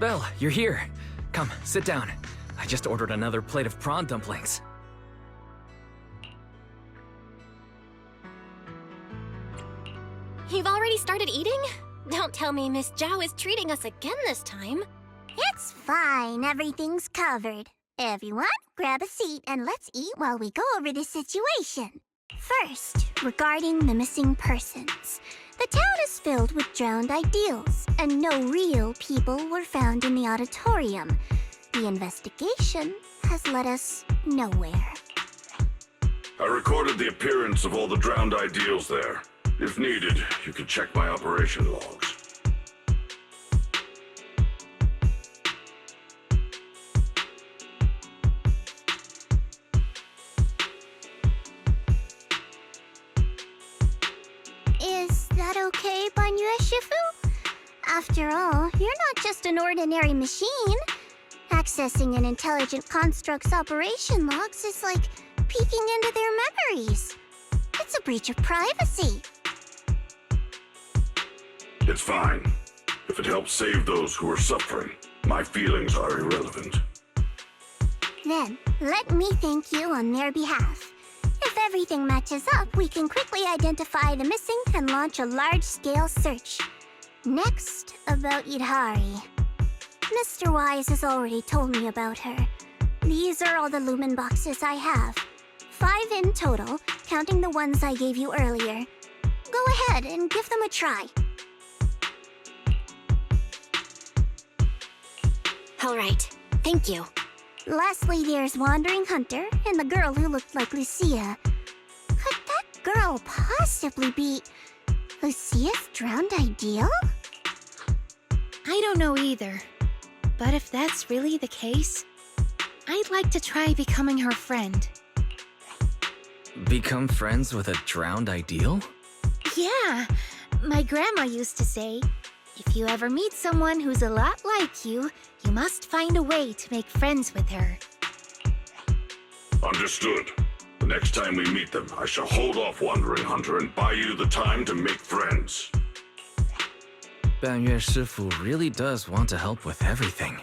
Belle, you're here. Come, sit down. I just ordered another plate of prawn dumplings. You've already started eating? Don't tell me Miss Zhao is treating us again this time. It's fine, everything's covered. Everyone, grab a seat and let's eat while we go over the situation. First, regarding the missing persons. The town is filled with drowned ideals, and no real people were found in the auditorium. The investigation has led us nowhere. I recorded the appearance of all the drowned ideals there. If needed, you can check my operation logs. Is that okay, Banyue Shifu? After all, you're not just an ordinary machine. Accessing an intelligent construct's operation logs is like peeking into their memories. It's a breach of privacy. It's fine. If it helps save those who are suffering, my feelings are irrelevant. Then, let me thank you on their behalf. If everything matches up, we can quickly identify the missing and launch a large-scale search. Next, about Idhari. Mr. Wise has already told me about her. These are all the lumen boxes I have. 5 in total, counting the ones I gave you earlier. Go ahead and give them a try. All right, thank you. Lastly, there's Wandering Hunter and the girl who looked like Lucia. Could that girl possibly be Lucia's drowned ideal? I don't know either. But if that's really the case, I'd like to try becoming her friend. Become friends with a drowned ideal? Yeah, my grandma used to say, if you ever meet someone who's a lot like you, you must find a way to make friends with her. Understood. The next time we meet them, I shall hold off Wandering Hunter and buy you the time to make friends. Banyue Shifu really does want to help with everything.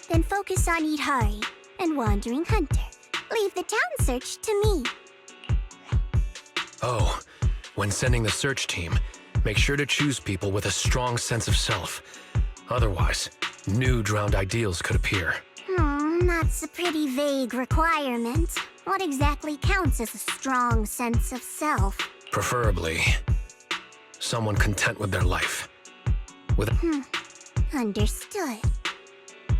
Then focus on Idhari and Wandering Hunter. Leave the town search to me. Oh, when sending the search team, make sure to choose people with a strong sense of self. Otherwise, new drowned ideals could appear. That's a pretty vague requirement. What exactly counts as a strong sense of self? Preferably, someone content with their life. Understood.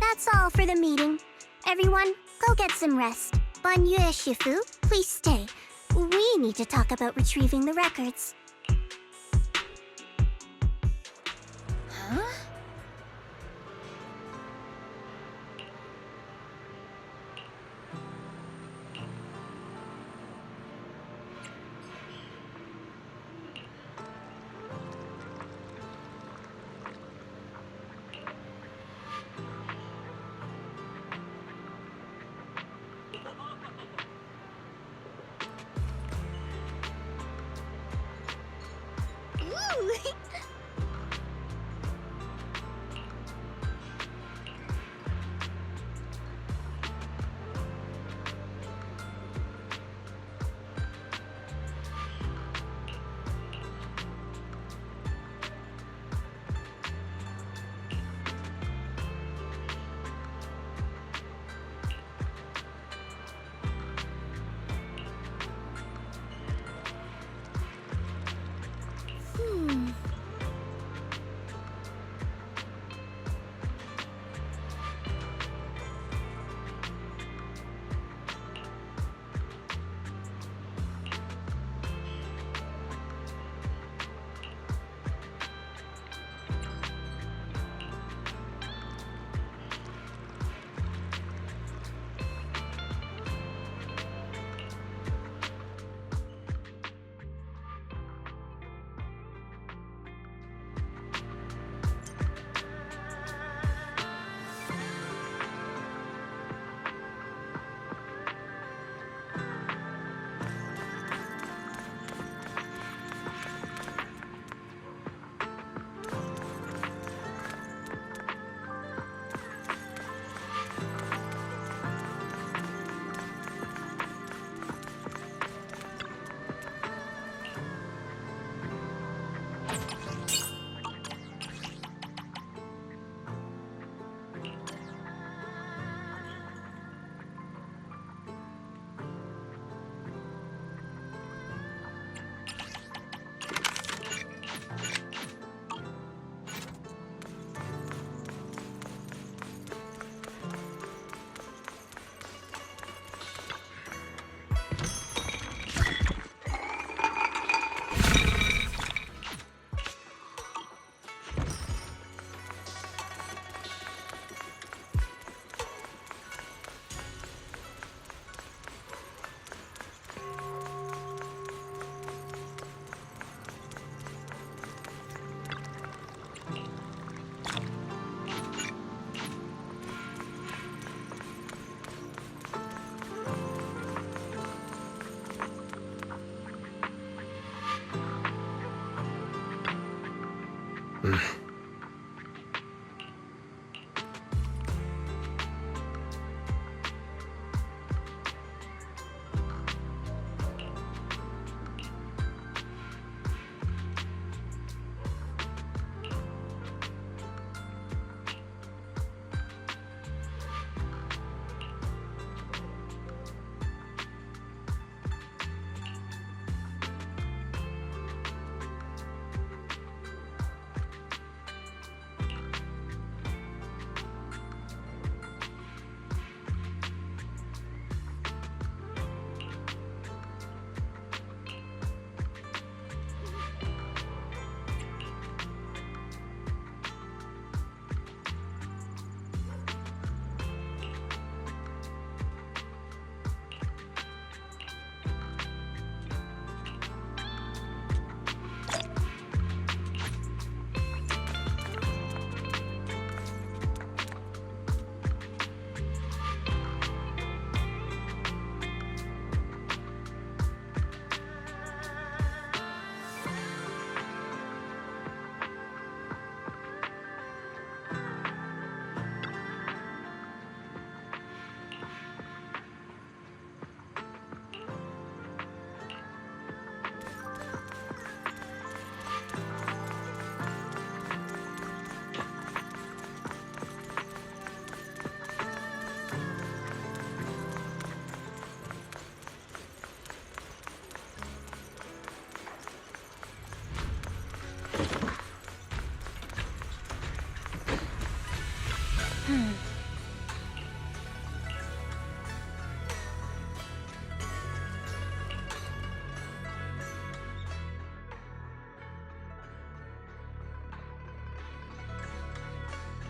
That's all for the meeting. Everyone, go get some rest. Banyue Shifu, please stay. We need to talk about retrieving the records. Huh?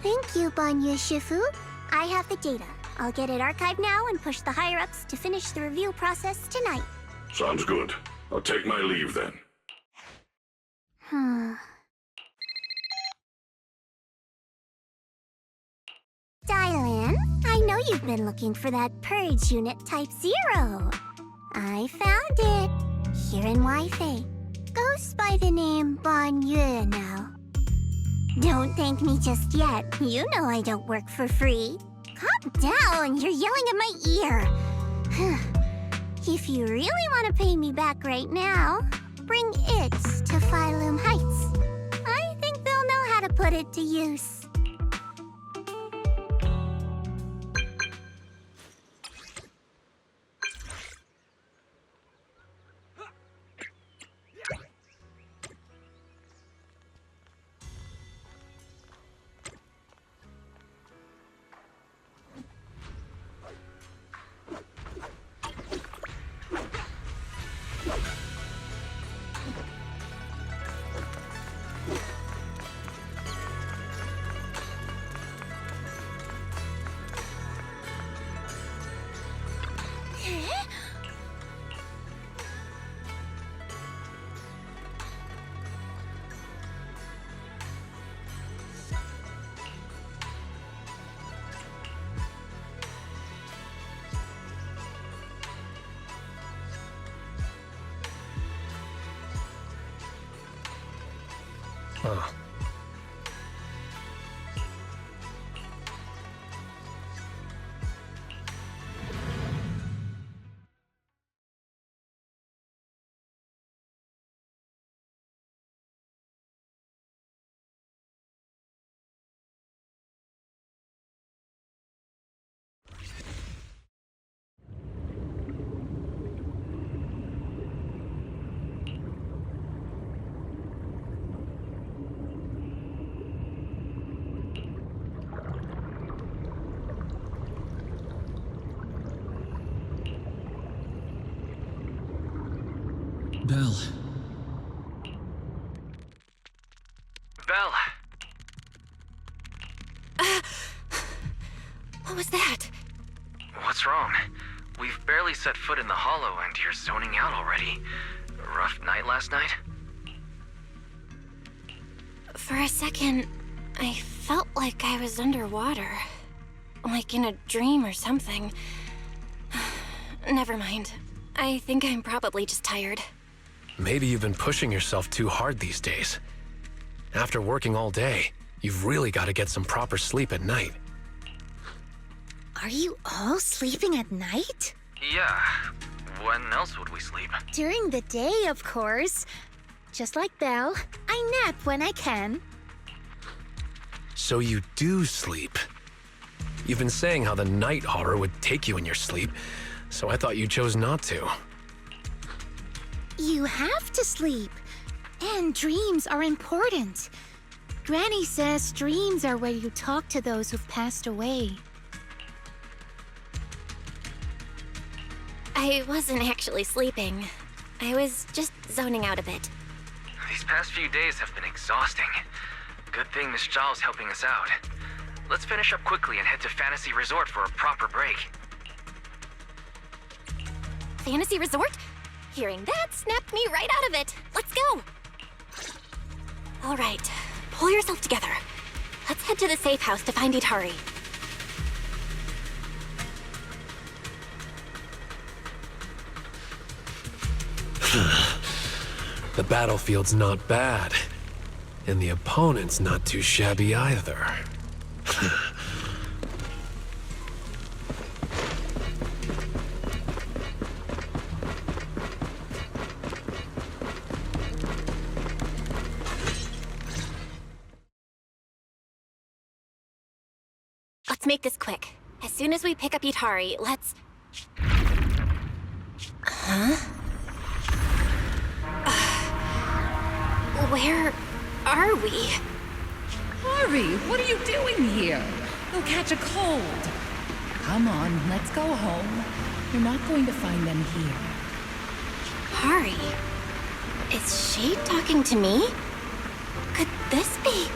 Thank you, Banya Shifu. I have the data. I'll get it archived now and push the higher-ups to finish the review process tonight. Sounds good. I'll take my leave then. Dylan, I know you've been looking for that purge unit Type 0. I found it. Here in Wi-Fi. Goes by the name Banya now. Don't thank me just yet. You know I don't work for free. Calm down, you're yelling at my ear. If you really want to pay me back right now, bring it to Phylum Heights. I think they'll know how to put it to use. Huh. Belle. Belle! What was that? What's wrong? We've barely set foot in the hollow and you're zoning out already. Rough night last night? For a second, I felt like I was underwater. Like in a dream or something. Never mind. I think I'm probably just tired. Maybe you've been pushing yourself too hard these days. After working all day, you've really got to get some proper sleep at night. Are you all sleeping at night? Yeah. When else would we sleep? During the day, of course. Just like Belle, I nap when I can. So you do sleep. You've been saying how the night horror would take you in your sleep, so I thought you chose not to. You have to sleep. And dreams are important. Granny says dreams are where you talk to those who've passed away. I wasn't actually sleeping. I was just zoning out a bit. These past few days have been exhausting. Good thing Miss Zhao's helping us out. Let's finish up quickly and head to Fantasy Resort for a proper break. Fantasy Resort? Hearing that snapped me right out of it. Let's go! All right, pull yourself together. Let's head to the safe house to find Itari. The battlefield's not bad, and the opponent's not too shabby either. Let's make this quick. As soon as we pick up Itari, let's... Huh? Where are we? Hurry! What are you doing here? You'll catch a cold. Come on, let's go home. You're not going to find them here. Hari? Is she talking to me? Could this be...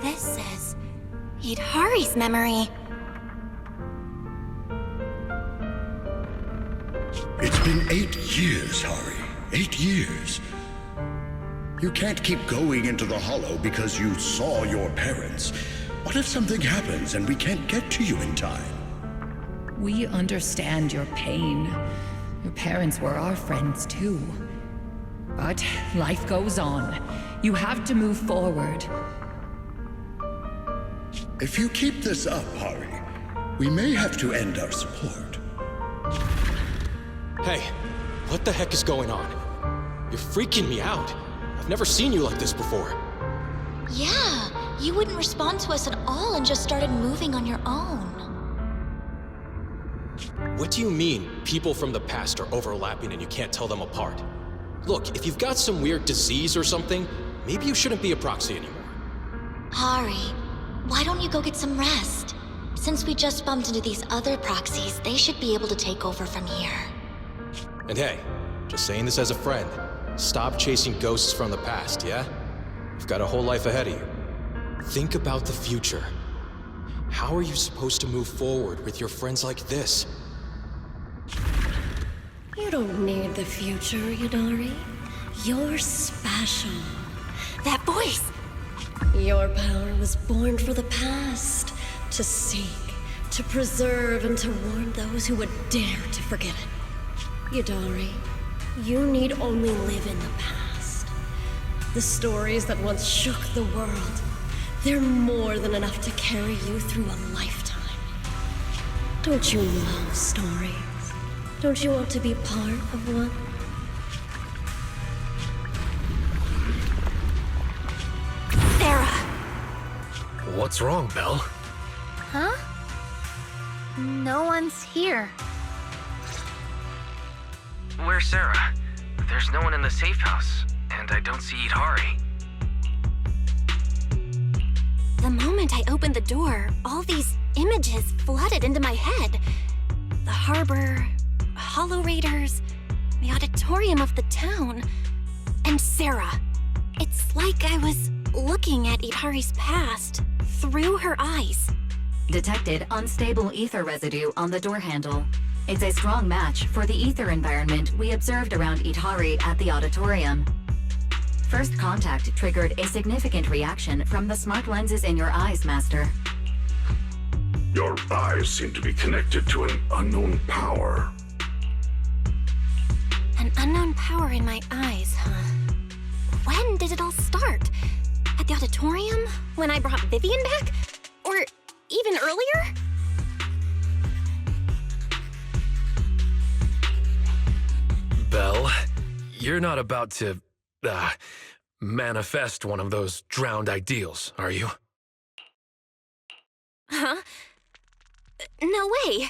This is... Itari's memory. It's been 8 years, Hari. 8 years. You can't keep going into the Hollow because you saw your parents. What if something happens and we can't get to you in time? We understand your pain. Your parents were our friends too. But life goes on. You have to move forward. If you keep this up, Hari, we may have to end our support. Hey, what the heck is going on? You're freaking me out. I've never seen you like this before. Yeah, you wouldn't respond to us at all and just started moving on your own. What do you mean, people from the past are overlapping and you can't tell them apart? Look, if you've got some weird disease or something, maybe you shouldn't be a proxy anymore. Hari, why don't you go get some rest? Since we just bumped into these other proxies, they should be able to take over from here. And hey, just saying this as a friend, stop chasing ghosts from the past, yeah? You've got a whole life ahead of you. Think about the future. How are you supposed to move forward with your friends like this? You don't need the future, Yudari. You're special. That voice! Your power was born for the past, to seek, to preserve, and to warn those who would dare to forget it. Yudari, you need only live in the past. The stories that once shook the world, they're more than enough to carry you through a lifetime. Don't you love stories? Don't you want to be part of one? Sarah! What's wrong, Belle? Huh? No one's here. Where's Sarah? There's no one in the safe house, and I don't see Itari. The moment I opened the door, all these images flooded into my head. The harbor, Hollow Raiders, the auditorium of the town, and Sarah. It's like I was looking at Itari's past through her eyes. Detected unstable ether residue on the door handle. It's a strong match for the ether environment we observed around Itari at the auditorium. First contact triggered a significant reaction from the smart lenses in your eyes, Master. Your eyes seem to be connected to an unknown power. An unknown power in my eyes, huh? When did it all auditorium? When I brought Vivian back? Or even earlier? Belle, you're not about to, manifest one of those drowned ideals, are you? Huh? No way.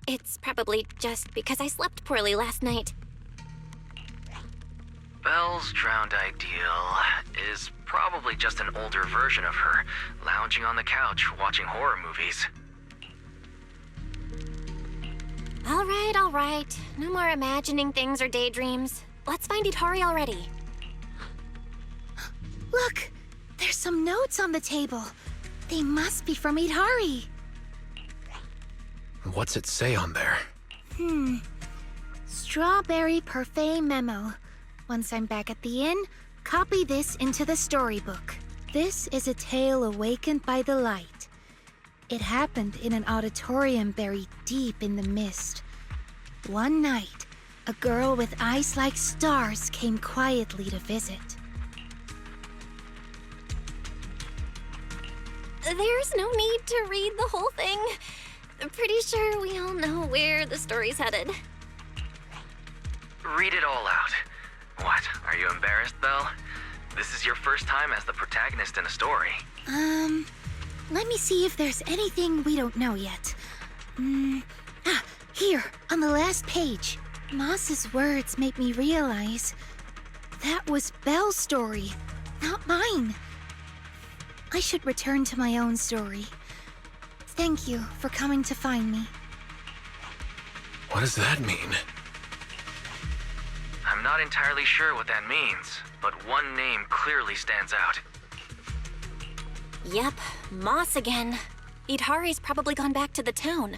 It's probably just because I slept poorly last night. Belle's drowned ideal is probably just an older version of her, lounging on the couch watching horror movies. All right. No more imagining things or daydreams. Let's find Itari already. Look! There's some notes on the table. They must be from Itari. What's it say on there? Strawberry Parfait memo. Once I'm back at the inn, copy this into the storybook. This is a tale awakened by the light. It happened in an auditorium buried deep in the mist. One night, a girl with eyes like stars came quietly to visit. There's no need to read the whole thing. Pretty sure we all know where the story's headed. Read it all out. What, are you embarrassed, Belle? This is your first time as the protagonist in a story. Let me see if there's anything we don't know yet. Here, on the last page. Moss's words make me realize that was Belle's story, not mine. I should return to my own story. Thank you for coming to find me. What does that mean? I'm not entirely sure what that means, but one name clearly stands out. Yep, Moss again. Itari's probably gone back to the town.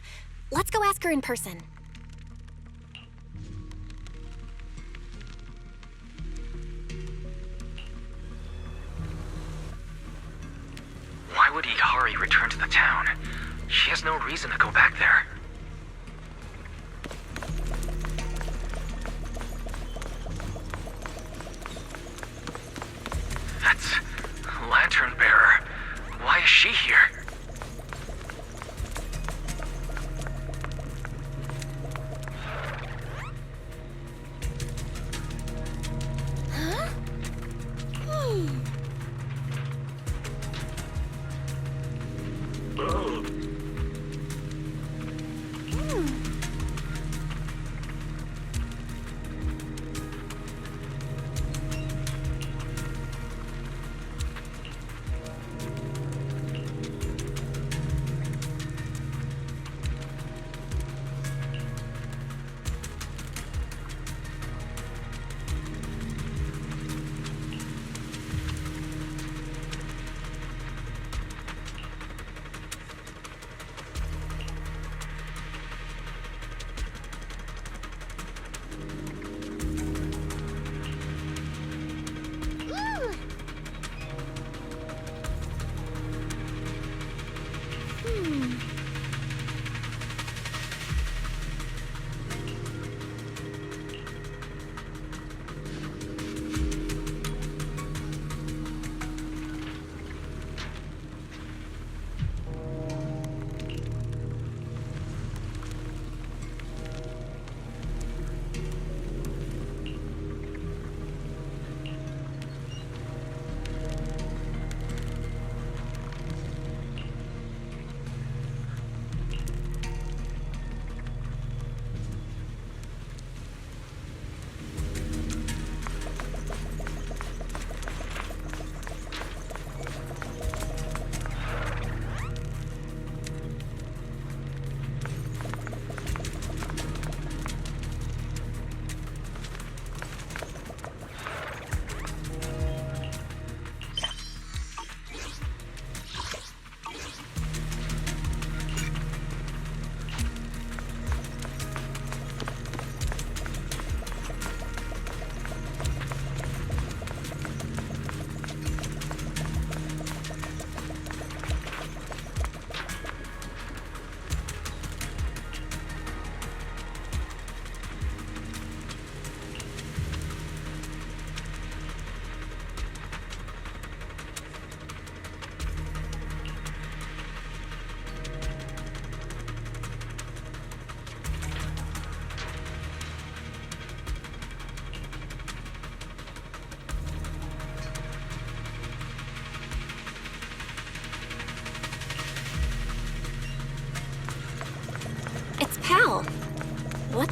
Let's go ask her in person. Why would Itari return to the town? She has no reason to go back there. That's Lantern Bearer. Why is she here?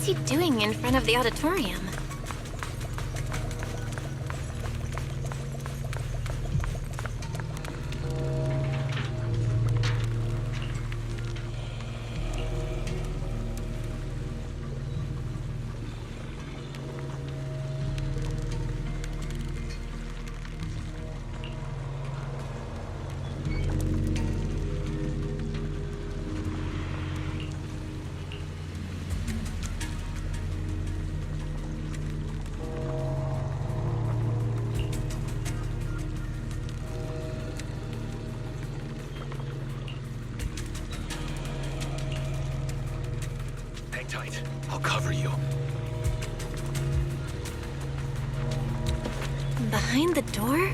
he doing in front of the auditorium? Hang tight. I'll cover you. Behind the door?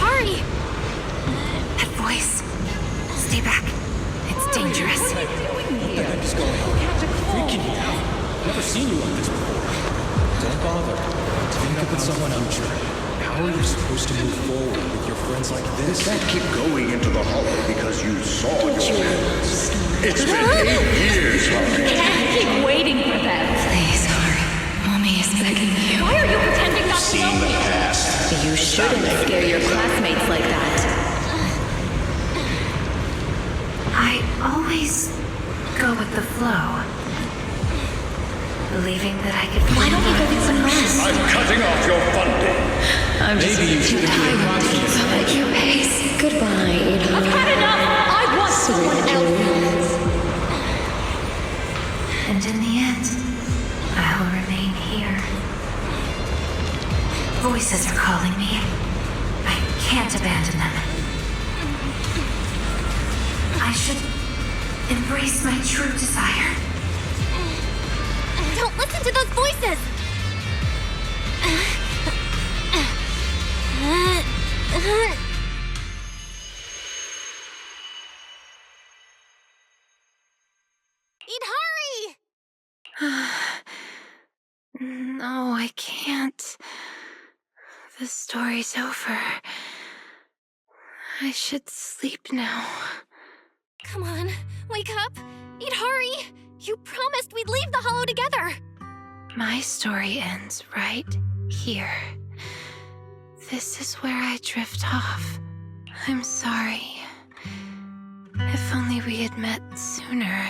Hurry! That voice. Stay back. It's dangerous. What the heck is going on? Freaking me out. Never seen you like this before. Don't bother. Think up with someone future. How are you supposed to move forward with your friends like this? You can't keep going into the hollow because you saw your parents. It's been 8 years, Harry. Can't keep waiting for them. Please, Harry. Mommy is begging you. Why are you pretending not to know Seen the me? past. You shouldn't scare your classmates like that. I always go with the flow. Believing that I could... Why don't you go get some rest? I'm cutting off your funding. I'm just Maybe you should have been confident. At your pace. Goodbye, Ida. I've had enough! I want someone else! And in the end, I'll remain here. Voices are calling me. I can't abandon them. I should embrace my true desire. Don't listen to those voices! Idhari! No, I can't. The story's over. I should sleep now. Come on, wake up! Idhari! You promised we'd leave the hollow together! My story ends right here. This is where I drift off. I'm sorry. If only we had met sooner.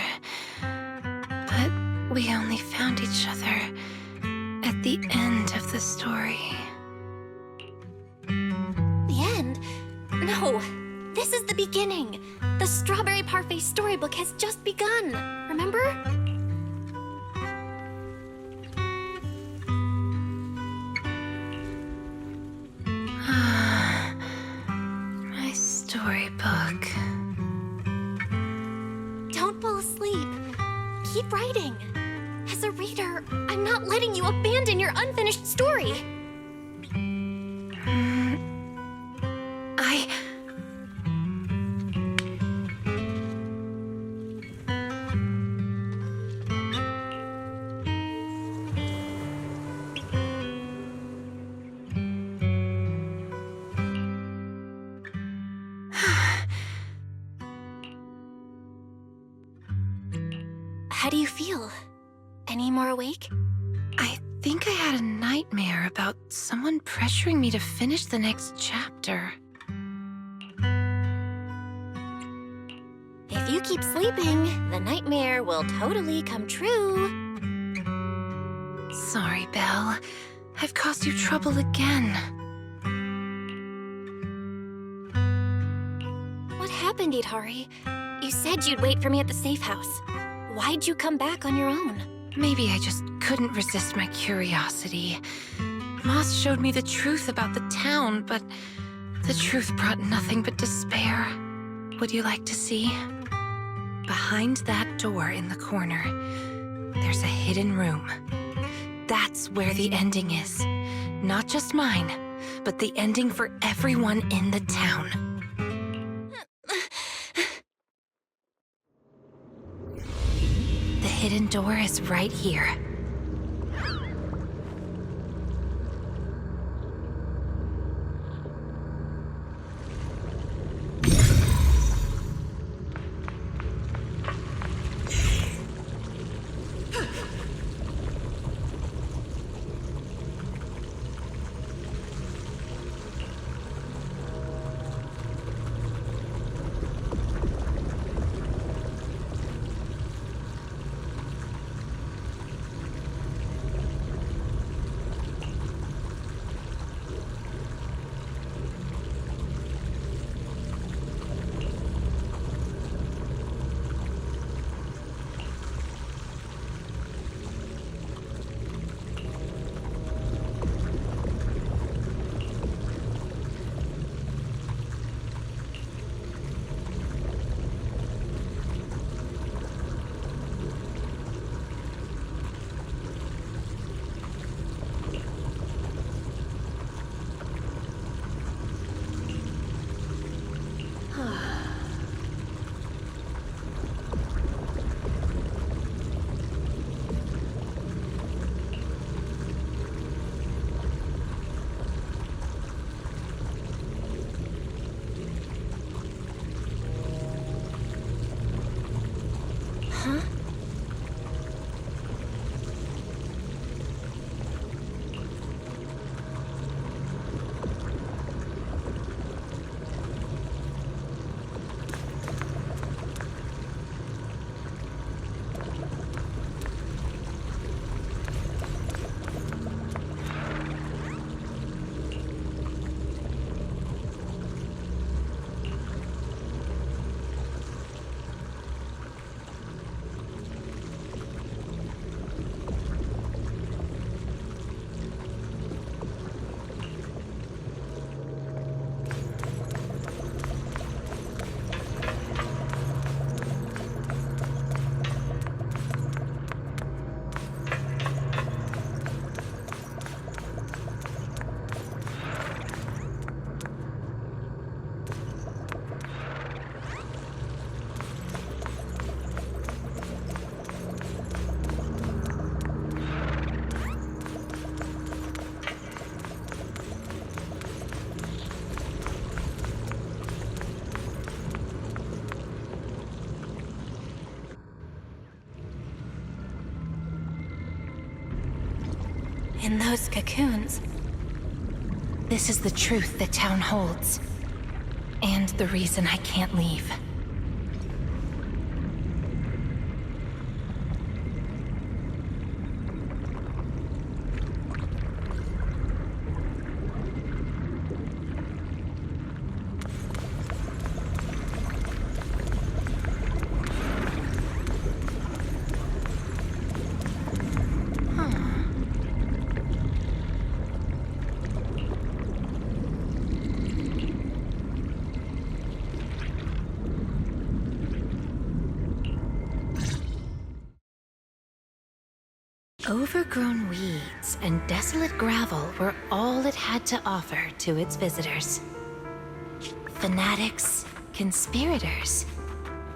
But we only found each other at the end of the story. The end? No, this is the beginning. The Strawberry Parfait storybook has just begun, remember? My storybook. Don't fall asleep. Keep writing. As a reader, I'm not letting you abandon your unfinished story. How do you feel? Any more awake? I think I had a nightmare about someone pressuring me to finish the next chapter. If you keep sleeping, the nightmare will totally come true. Sorry, Belle. I've caused you trouble again. What happened, Idhari? You said you'd wait for me at the safe house. Why'd you come back on your own? Maybe I just couldn't resist my curiosity. Moss showed me the truth about the town, but the truth brought nothing but despair. Would you like to see? Behind that door in the corner, there's a hidden room. That's where the ending is. Not just mine, but the ending for everyone in the town. forbidden door is right here. In those cocoons, this is the truth the town holds, and the reason I can't leave. Overgrown weeds and desolate gravel were all it had to offer to its visitors. Fanatics, conspirators,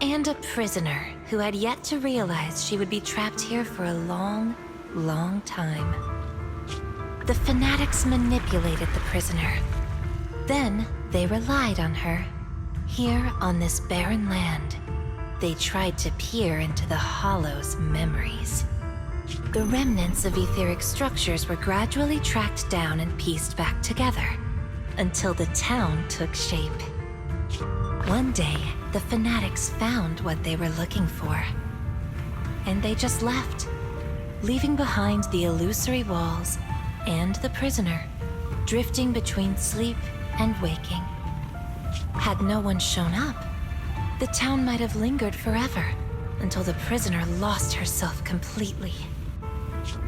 and a prisoner who had yet to realize she would be trapped here for a long, long time. The fanatics manipulated the prisoner. Then they relied on her. Here on this barren land, they tried to peer into the Hollow's memories. The remnants of etheric structures were gradually tracked down and pieced back together, until the town took shape. One day, the fanatics found what they were looking for. And they just left, leaving behind the illusory walls and the prisoner, drifting between sleep and waking. Had no one shown up, the town might have lingered forever, until the prisoner lost herself completely.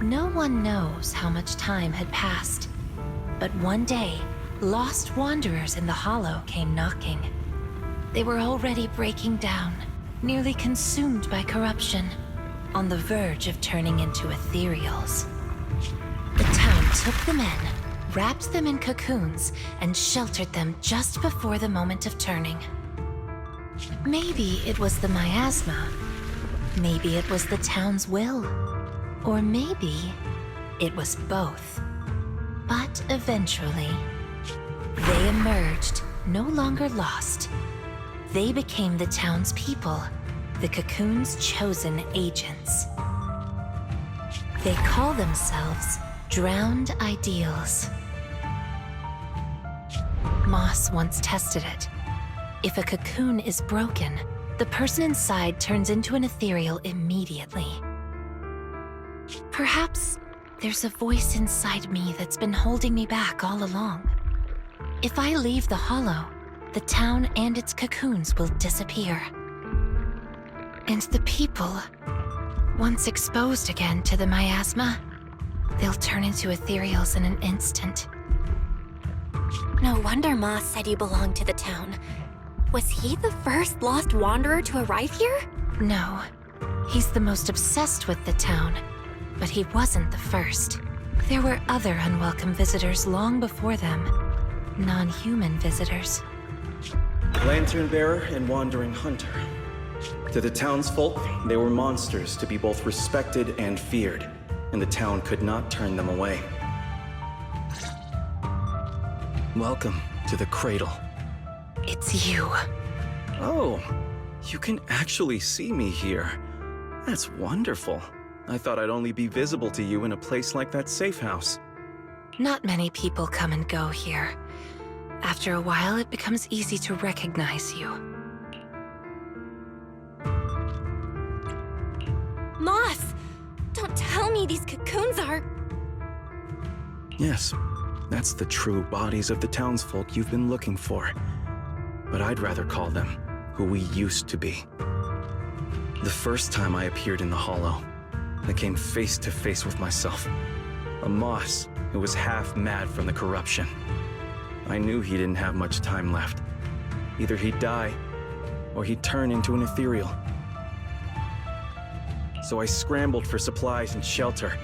No one knows how much time had passed, but one day, lost wanderers in the Hollow came knocking. They were already breaking down, nearly consumed by corruption, on the verge of turning into ethereals. The town took them in, wrapped them in cocoons, and sheltered them just before the moment of turning. Maybe it was the miasma, Maybe it was the town's will. Or maybe it was both. But eventually, they emerged, no longer lost. They became the town's people, the Cocoon's chosen agents. They call themselves Drowned Ideals. Moss once tested it. If a cocoon is broken, the person inside turns into an ethereal immediately. Perhaps there's a voice inside me that's been holding me back all along. If I leave the Hollow, the town and its cocoons will disappear. And the people, once exposed again to the miasma, they'll turn into ethereals in an instant. No wonder Moss said you belonged to the town. Was he the first lost wanderer to arrive here? No. He's the most obsessed with the town, but he wasn't the first. There were other unwelcome visitors long before them. Non-human visitors. Lantern Bearer and Wandering Hunter. To the townsfolk, they were monsters to be both respected and feared, and the town could not turn them away. Welcome to the Cradle. It's you. Oh, you can actually see me here. That's wonderful. I thought I'd only be visible to you in a place like that safe house. Not many people come and go here. After a while, it becomes easy to recognize you. Moss! Don't tell me these cocoons are... Yes, that's the true bodies of the townsfolk you've been looking for. But I'd rather call them who we used to be. The first time I appeared in the Hollow, I came face to face with myself. A Moss who was half mad from the corruption. I knew he didn't have much time left. Either he'd die, or he'd turn into an ethereal. So I scrambled for supplies and shelter,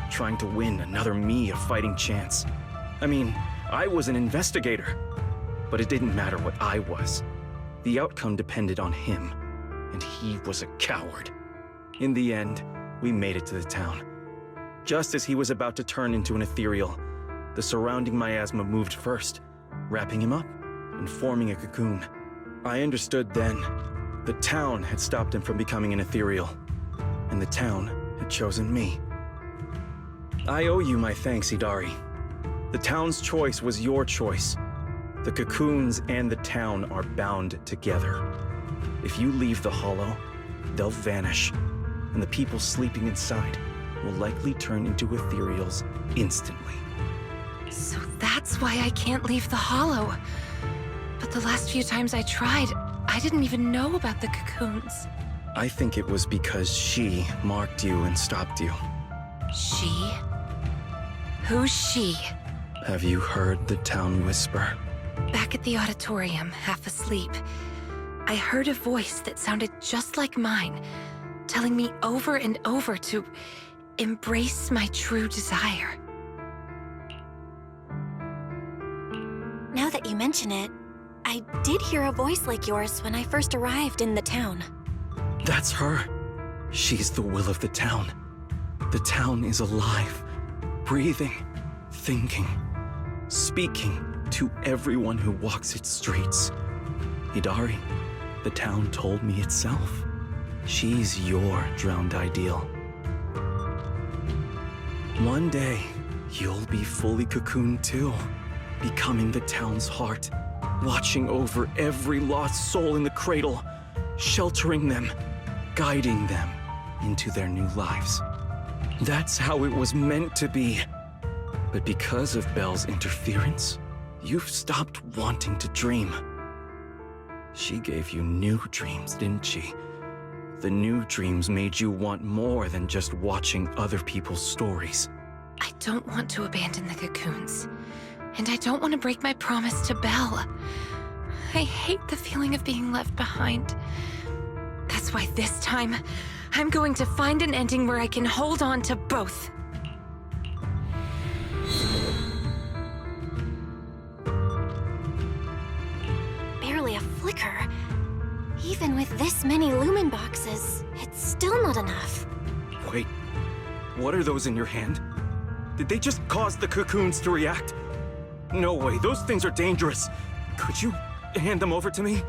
trying to win another me a fighting chance. I mean, I was an investigator, but it didn't matter what I was. The outcome depended on him, and he was a coward. In the end, we made it to the town. Just as he was about to turn into an ethereal, the surrounding miasma moved first, wrapping him up and forming a cocoon. I understood then. The town had stopped him from becoming an ethereal, and the town had chosen me. I owe you my thanks, Idari. The town's choice was your choice. The cocoons and the town are bound together. If you leave the Hollow, they'll vanish, and the people sleeping inside will likely turn into ethereals instantly. So that's why I can't leave the Hollow. But the last few times I tried, I didn't even know about the cocoons. I think it was because she marked you and stopped you. She? Who's she? Have you heard the town whisper? Back at the auditorium, half asleep, I heard a voice that sounded just like mine, telling me over and over to embrace my true desire. Now that you mention it, I did hear a voice like yours when I first arrived in the town. That's her. She's the will of the town. The town is alive, breathing, thinking, speaking to everyone who walks its streets. Idari, the town told me itself. She's your drowned ideal. One day, you'll be fully cocooned too, becoming the town's heart, watching over every lost soul in the cradle, sheltering them, guiding them into their new lives. That's how it was meant to be. But because of Belle's interference, you've stopped wanting to dream. She gave you new dreams, didn't she? The new dreams made you want more than just watching other people's stories. I don't want to abandon the cocoons. And I don't want to break my promise to Belle. I hate the feeling of being left behind. That's why this time, I'm going to find an ending where I can hold on to both. Barely a flicker. Even with this many lumen boxes, it's Still not enough. Wait, what are those in your hand? Did they just cause the cocoons to react? No way, those things are dangerous. Could you hand them over to me?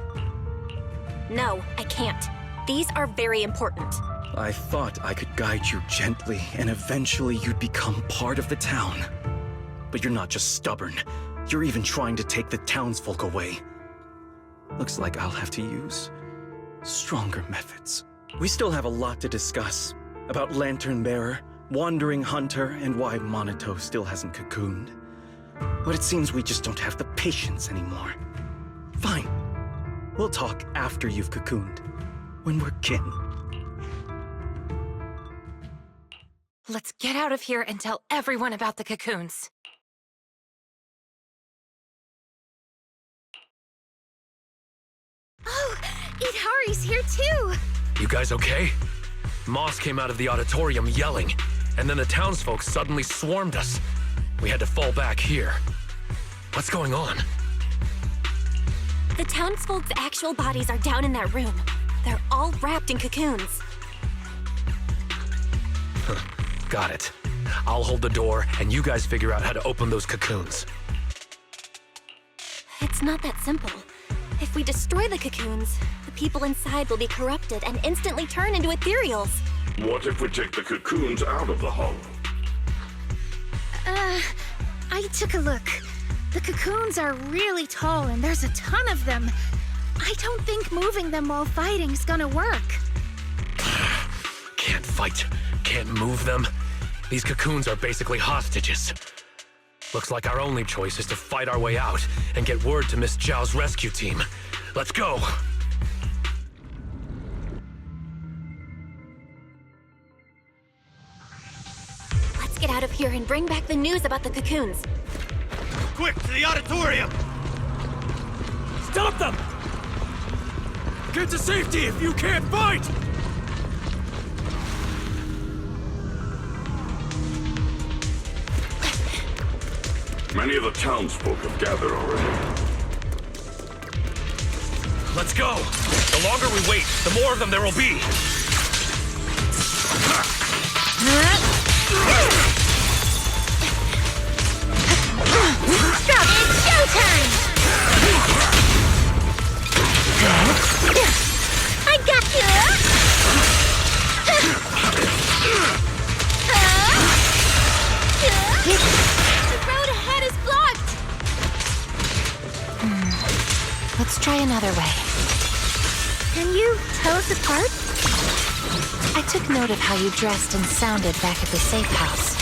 No, I can't. These are very important. I thought I could guide you gently, and eventually you'd become part of the town. But you're not just stubborn. You're even trying to take the townsfolk away. Looks like I'll have to use stronger methods. We still have a lot to discuss about Lantern Bearer, Wandering Hunter, and why Monito still hasn't cocooned. But it seems we just don't have the patience anymore. Fine. We'll talk after you've cocooned, when we're kin. Let's get out of here and tell everyone about the cocoons. Oh, Itari's here too! You guys okay? Moss came out of the auditorium yelling, and then the townsfolk suddenly swarmed us. We had to fall back here. What's going on? The townsfolk's actual bodies are down in that room. They're all wrapped in cocoons. Got it. I'll hold the door, and you guys figure out how to open those cocoons. It's not that simple. If we destroy the cocoons, the people inside will be corrupted and instantly turn into ethereals. What if we take the cocoons out of the hollow? I took a look. The cocoons are really tall and there's a ton of them. I don't think moving them while fighting's gonna work. Can't fight, can't move them. These cocoons are basically hostages. Looks like our only choice is to fight our way out and get word to Miss Zhao's rescue team. Let's go! Let's get out of here and bring back the news about the cocoons. Quick, to the auditorium! Stop them! Get to safety if you can't fight! Many of the townsfolk have gathered already. Let's go! The longer we wait, the more of them there will be! Stop! It's showtime! I got you! The road ahead is blocked! Let's try another way. Can you tell us apart? I took note of how you dressed and sounded back at the safe house.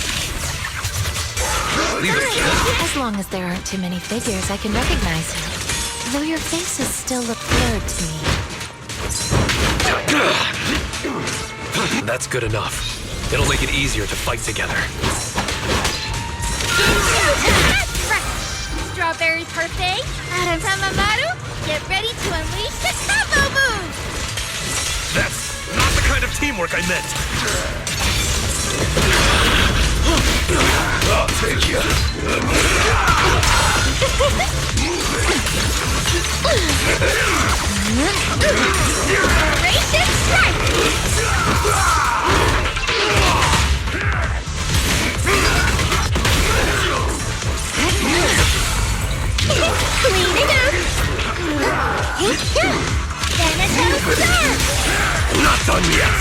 As long as there aren't too many figures, I can recognize you. Though your faces still look blurred to me. That's good enough. It'll make it easier to fight together. That's right! Strawberry Parfait, Adam Tamamaru, get ready to unleash the combo move! That's not the kind of teamwork I meant! I'll take you! Operation Strike! Cleaning up! Thanatos Dark! Not done yet!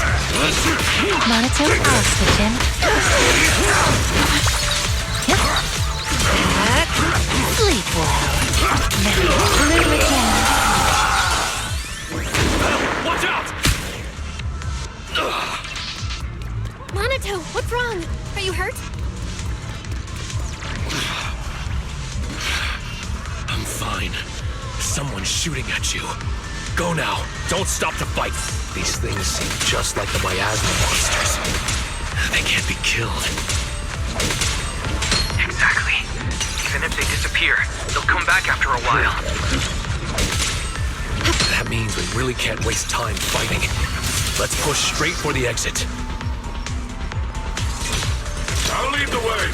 Monotone oxygen. Sleep well. Now, blue again. Watch out! Monito, what's wrong? Are you hurt? I'm fine. Someone's shooting at you. Go now. Don't stop to fight. These things seem just like the miasma monsters. They can't be killed. Exactly. Even if they disappear, they'll come back after a while. That means we really can't waste time fighting. Let's push straight for the exit. I'll lead the way.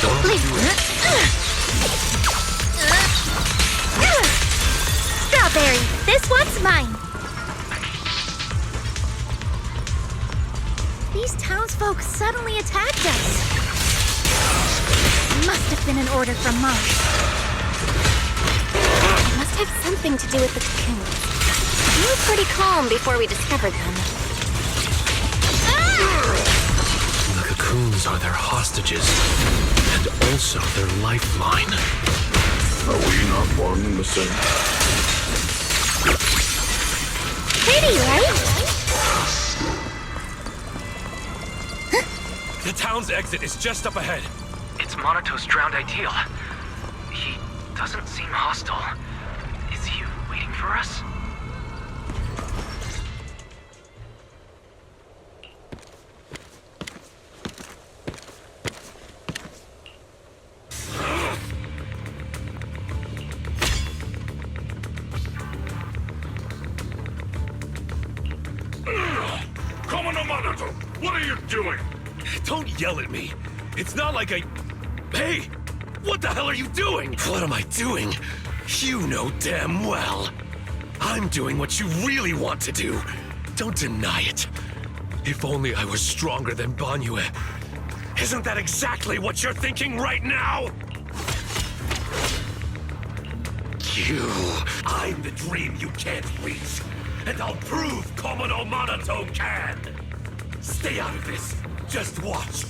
Don't overdo it. Strawberry, this one's mine. These townsfolk suddenly attacked us. Must have been an order from Mom. It must have something to do with the cocoons. We were pretty calm before we discovered them. The cocoons are their hostages, and also their lifeline. Are we not one and the same? Pretty, right? The town's exit is just up ahead. It's Monato's drowned ideal. He doesn't seem hostile. Is he waiting for us? Commodore Monato, what are you doing? Don't yell at me. It's not like I... Hey! What the hell are you doing? What am I doing? You know damn well. I'm doing what you really want to do. Don't deny it. If only I was stronger than Banyue. Isn't that exactly what you're thinking right now? I'm the dream you can't reach. And I'll prove Komodo Monato can. Stay out of this. Just watch.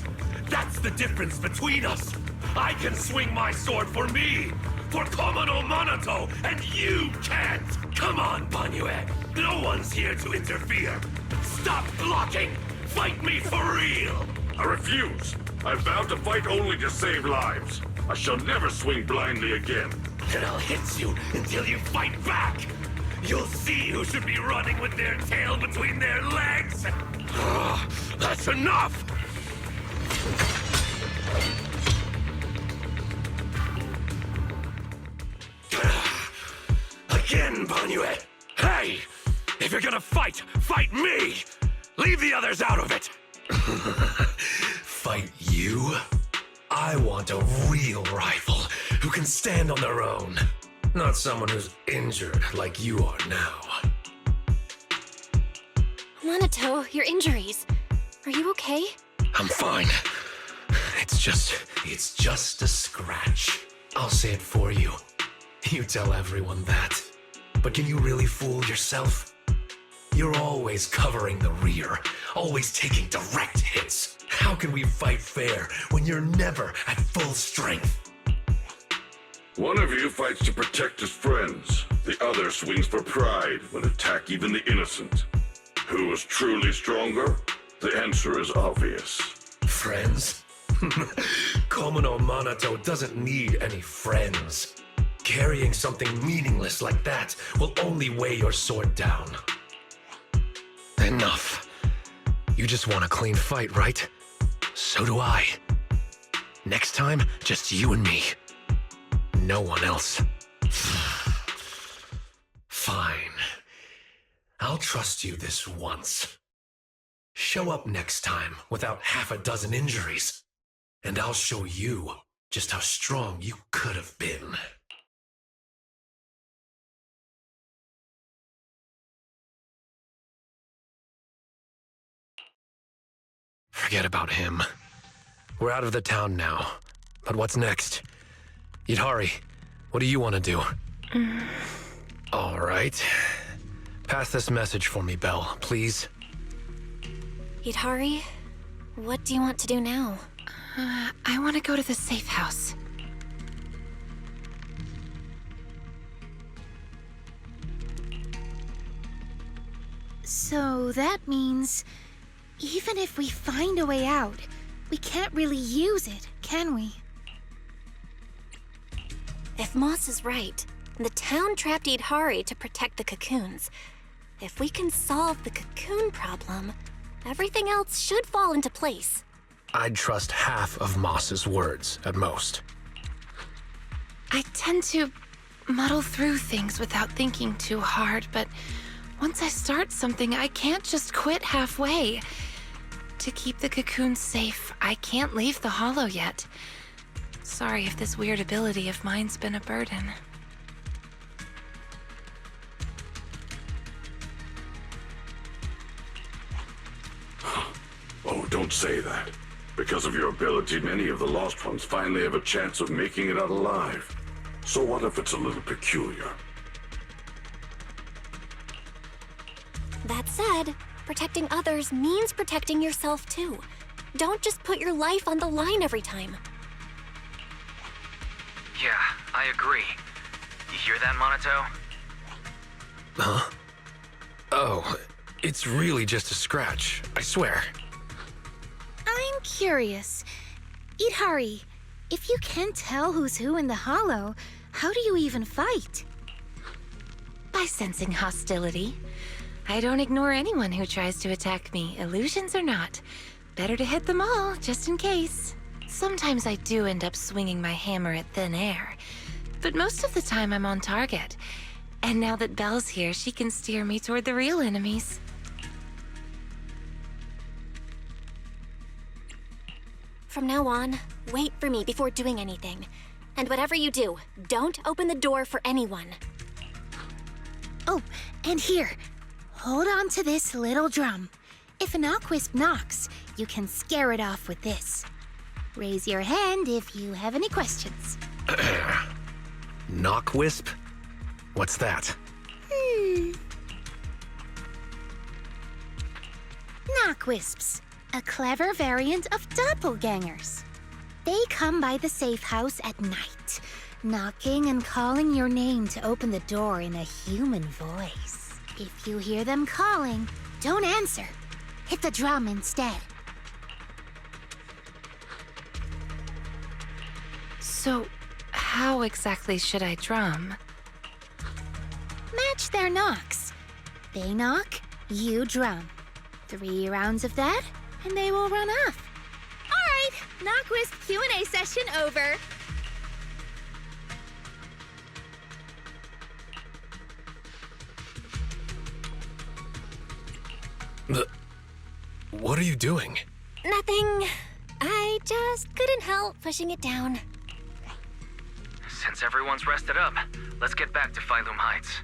That's the difference between us. I can swing my sword for me, for Komodo Monato, and you can't. Come on, Banyue. No one's here to interfere. Stop blocking. Fight me for real. I refuse. I vowed to fight only to save lives. I shall never swing blindly again. Then I'll hit you until you fight back. You'll see who should be running with their tail between their legs. That's enough! Again, Banyue! Hey! If you're gonna fight, fight me! Leave the others out of it! Fight you? I want a real rival who can stand on their own. Not someone who's injured like you are now. Monato, your injuries. Are you okay? I'm fine. It's just a scratch. I'll say it for you. You tell everyone that. But can you really fool yourself? You're always covering the rear, always taking direct hits. How can we fight fair when you're never at full strength? One of you fights to protect his friends. The other swings for pride when attack even the innocent. Who is truly stronger? The answer is obvious. Friends? Komodo Monato doesn't need any friends. Carrying something meaningless like that will only weigh your sword down. Enough. You just want a clean fight, right? So do I. Next time, just you and me. No one else. Fine. I'll trust you this once. Show up next time without half a dozen injuries, and I'll show you just how strong you could have been. Forget about him. We're out of the town now. But what's next? Yidhari, what do you want to do? All right. Pass this message for me, Belle, please. Yidhari, what do you want to do now? I want to go to the safe house. So that means, even if we find a way out, we can't really use it, can we? If Moss is right, the town trapped Yidhari to protect the cocoons. If we can solve the cocoon problem, everything else should fall into place. I'd trust half of Moss's words, at most. I tend to muddle through things without thinking too hard, but once I start something, I can't just quit halfway. To keep the cocoons safe, I can't leave the hollow yet. Sorry if this weird ability of mine's been a burden. Oh don't say that. Because of your ability, many of the lost ones finally have a chance of making it out alive. So what if it's a little peculiar? That said, protecting others means protecting yourself too. Don't just put your life on the line every time. Yeah, I agree. You hear that, Monato? Huh? Oh, it's really just a scratch, I swear. I'm curious. Idhari, if you can't tell who's who in the Hollow, how do you even fight? By sensing hostility. I don't ignore anyone who tries to attack me, illusions or not. Better to hit them all, just in case. Sometimes I do end up swinging my hammer at thin air, but most of the time I'm on target. And now that Belle's here, she can steer me toward the real enemies. From now on, wait for me before doing anything. And whatever you do, don't open the door for anyone. Oh, and here, hold on to this little drum. If an Aquisp knocks, you can scare it off with this. Raise your hand if you have any questions. Knockwisp? What's that? Knockwisps, a clever variant of doppelgangers. They come by the safe house at night, knocking and calling your name to open the door in a human voice. If you hear them calling, don't answer. Hit the drum instead. So, how exactly should I drum? Match their knocks. They knock, you drum. 3 rounds of that, and they will run off. All right, Knockwisp Q&A session over. What are you doing? Nothing. I just couldn't help pushing it down. Since everyone's rested up, let's get back to Phylum Heights.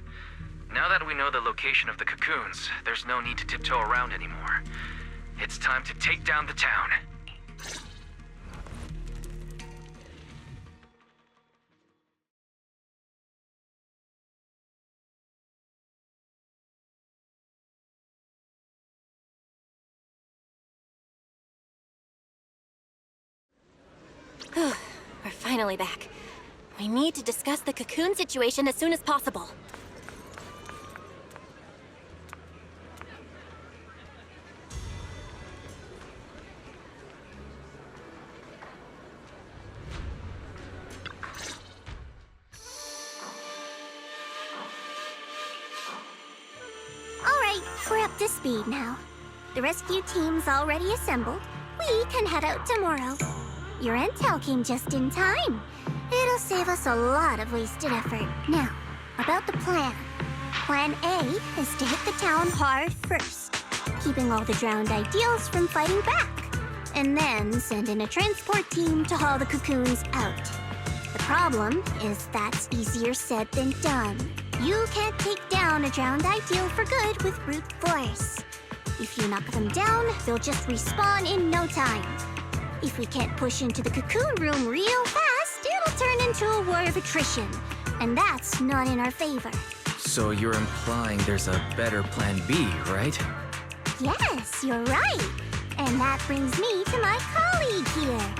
Now that we know the location of the cocoons, there's no need to tiptoe around anymore. It's time to take down the town. We're finally back. We need to discuss the cocoon situation as soon as possible. Alright, we're up to speed now. The rescue team's already assembled. We can head out tomorrow. Your intel came just in time. It'll save us a lot of wasted effort. Now, about the plan. Plan A is to hit the town hard first, keeping all the drowned ideals from fighting back, and then send in a transport team to haul the cocoons out. The problem is that's easier said than done. You can't take down a drowned ideal for good with brute force. If you knock them down, they'll just respawn in no time. If we can't push into the cocoon room real fast, it'll turn into a war of attrition. And that's not in our favor. So you're implying there's a better plan B, right? Yes, you're right. And that brings me to my colleague here.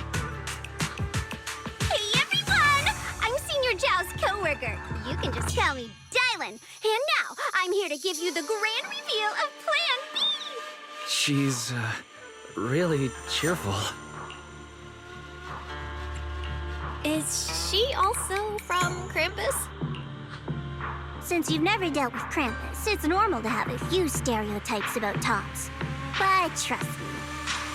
Hey, everyone! I'm Senior Zhao's co-worker. You can just call me Dylan. And now, I'm here to give you the grand reveal of Plan B. She's, really cheerful. Is she also from Krampus? Since you've never dealt with Krampus, it's normal to have a few stereotypes about tops. But trust me,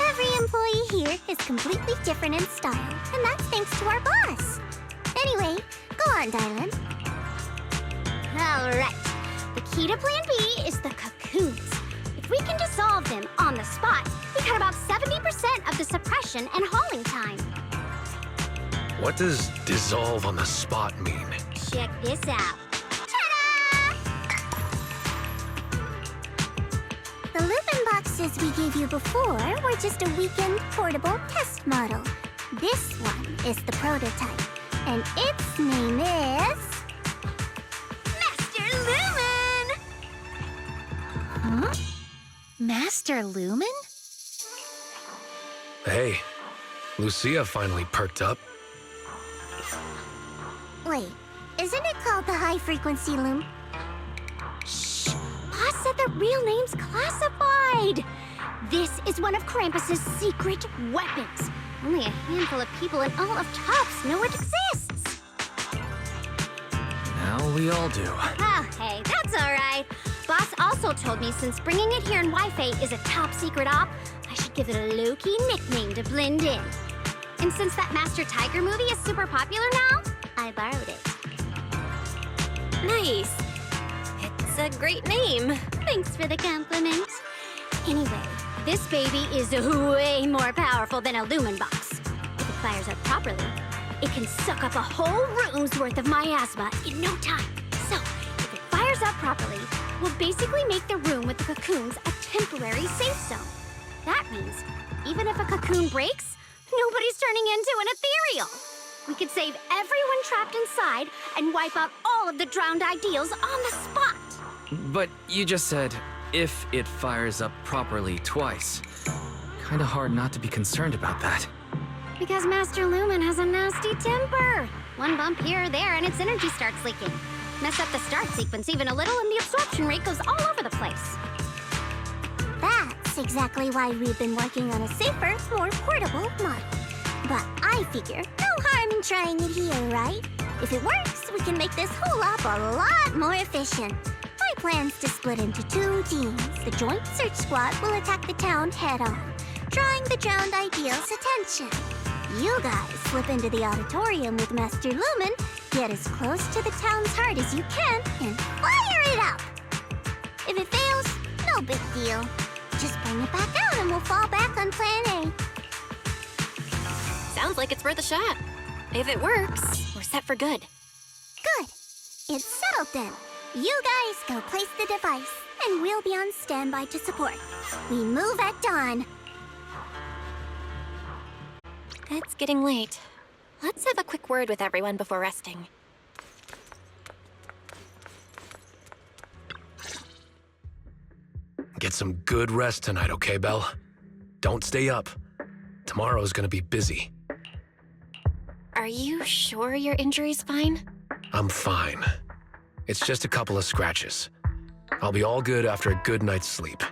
every employee here is completely different in style, and that's thanks to our boss. Anyway, go on, Dylan. All right. The key to Plan B is the cocoons. If we can dissolve them on the spot, we cut about 70% of the suppression and hauling time. What does dissolve on the spot mean? Check this out. Ta-da! The Lupin box pieces we gave you before were just a weekend portable test model. This one is the prototype, and its name is... Master Lumen! Huh? Master Lumen? Hey, Lucia finally perked up. Wait, isn't it called the high-frequency loom? Shh! Boss said the real name's classified! This is one of Krampus's secret weapons. Only a handful of people in all of Tops know it exists. Now we all do. Oh, hey, that's all right. Boss also told me since bringing it here in Wi-Fi is a top secret op, I should give it a low-key nickname to blend in. And since that Master Tiger movie is super popular now, I borrowed it. Nice. It's a great name. Thanks for the compliment. Anyway, this baby is way more powerful than a Lumen box. If it fires up properly, it can suck up a whole room's worth of miasma in no time. So, if it fires up properly, we'll basically make the room with the cocoons a temporary safe zone. That means, even if a cocoon breaks, nobody's turning into an ethereal. We could save everyone trapped inside and wipe out all of the drowned ideals on the spot. But you just said, if it fires up properly twice. Kinda hard not to be concerned about that. Because Master Lumen has a nasty temper. One bump here or there and its energy starts leaking. Mess up the start sequence even a little and the absorption rate goes all over the place. That's exactly why we've been working on a safer, more portable model. But I figure no harm in trying it here, right? If it works, we can make this whole op a lot more efficient. My plan's to split into 2 teams. The Joint Search Squad will attack the town head-on, drawing the drowned ideals' attention. You guys slip into the auditorium with Master Lumen, get as close to the town's heart as you can, and fire it up! If it fails, no big deal. Just bring it back out and we'll fall back on Plan A. Sounds like it's worth a shot. If it works, we're set for good. Good. It's settled then. You guys go place the device, and we'll be on standby to support. We move at dawn. It's getting late. Let's have a quick word with everyone before resting. Get some good rest tonight, okay, Belle? Don't stay up. Tomorrow's gonna be busy. Are you sure your injury's fine? I'm fine. It's just a couple of scratches. I'll be all good after a good night's sleep.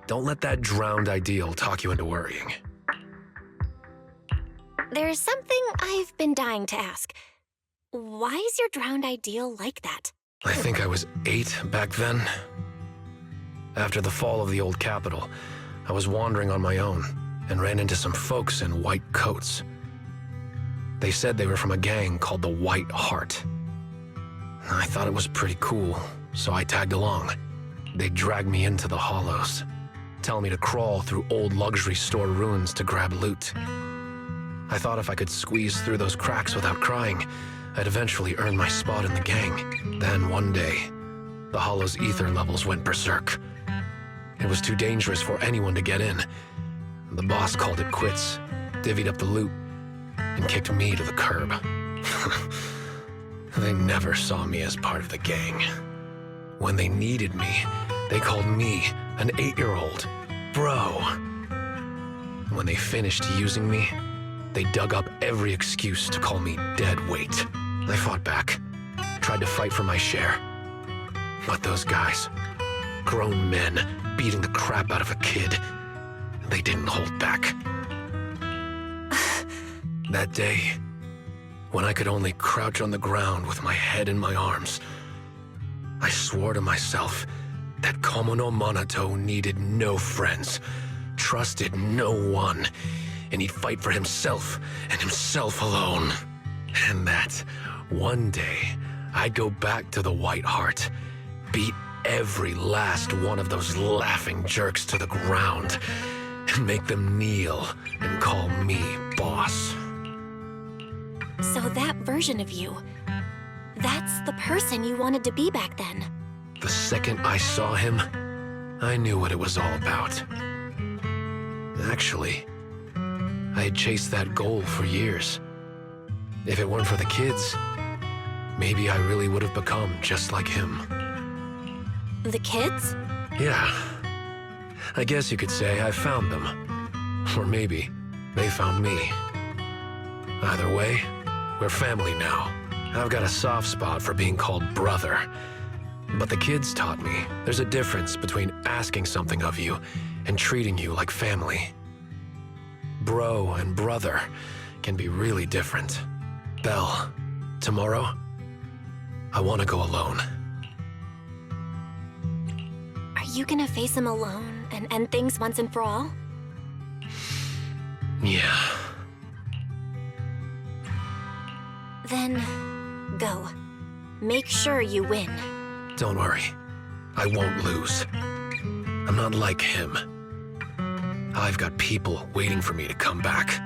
Don't let that drowned ideal talk you into worrying. There's something I've been dying to ask. Why is your drowned ideal like that? I think I was 8 back then. After the fall of the old capital, I was wandering on my own and ran into some folks in white coats. They said they were from a gang called the White Heart. I thought it was pretty cool, so I tagged along. They dragged me into the hollows, telling me to crawl through old luxury store ruins to grab loot. I thought if I could squeeze through those cracks without crying, I'd eventually earn my spot in the gang. Then one day, the hollow's ether levels went berserk. It was too dangerous for anyone to get in. The boss called it quits, divvied up the loot, and kicked me to the curb. They never saw me as part of the gang. When they needed me, they called me an 8-year-old bro. When they finished using me, they dug up every excuse to call me dead weight. I fought back, tried to fight for my share. But those guys, grown men beating the crap out of a kid, they didn't hold back. That day, when I could only crouch on the ground with my head in my arms, I swore to myself that Komono Monato needed no friends, trusted no one, and he'd fight for himself and himself alone. And that one day, I'd go back to the White Heart, beat every last one of those laughing jerks to the ground, and make them kneel and call me boss. So that version of you, that's the person you wanted to be back then. The second I saw him, I knew what it was all about. Actually, I had chased that goal for years. If it weren't for the kids, maybe I really would have become just like him. The kids? Yeah. I guess you could say I found them. Or maybe they found me. Either way, we're family now. I've got a soft spot for being called brother. But the kids taught me there's a difference between asking something of you and treating you like family. Bro and brother can be really different. Belle, tomorrow, I want to go alone. Are you gonna face him alone and end things once and for all? Yeah. Then, go. Make sure you win. Don't worry. I won't lose. I'm not like him. I've got people waiting for me to come back.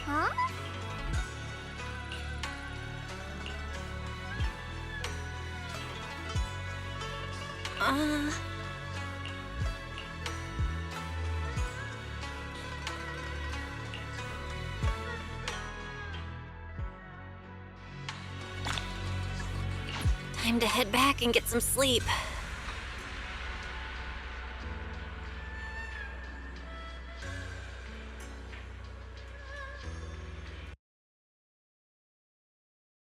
Huh? Time to head back and get some sleep.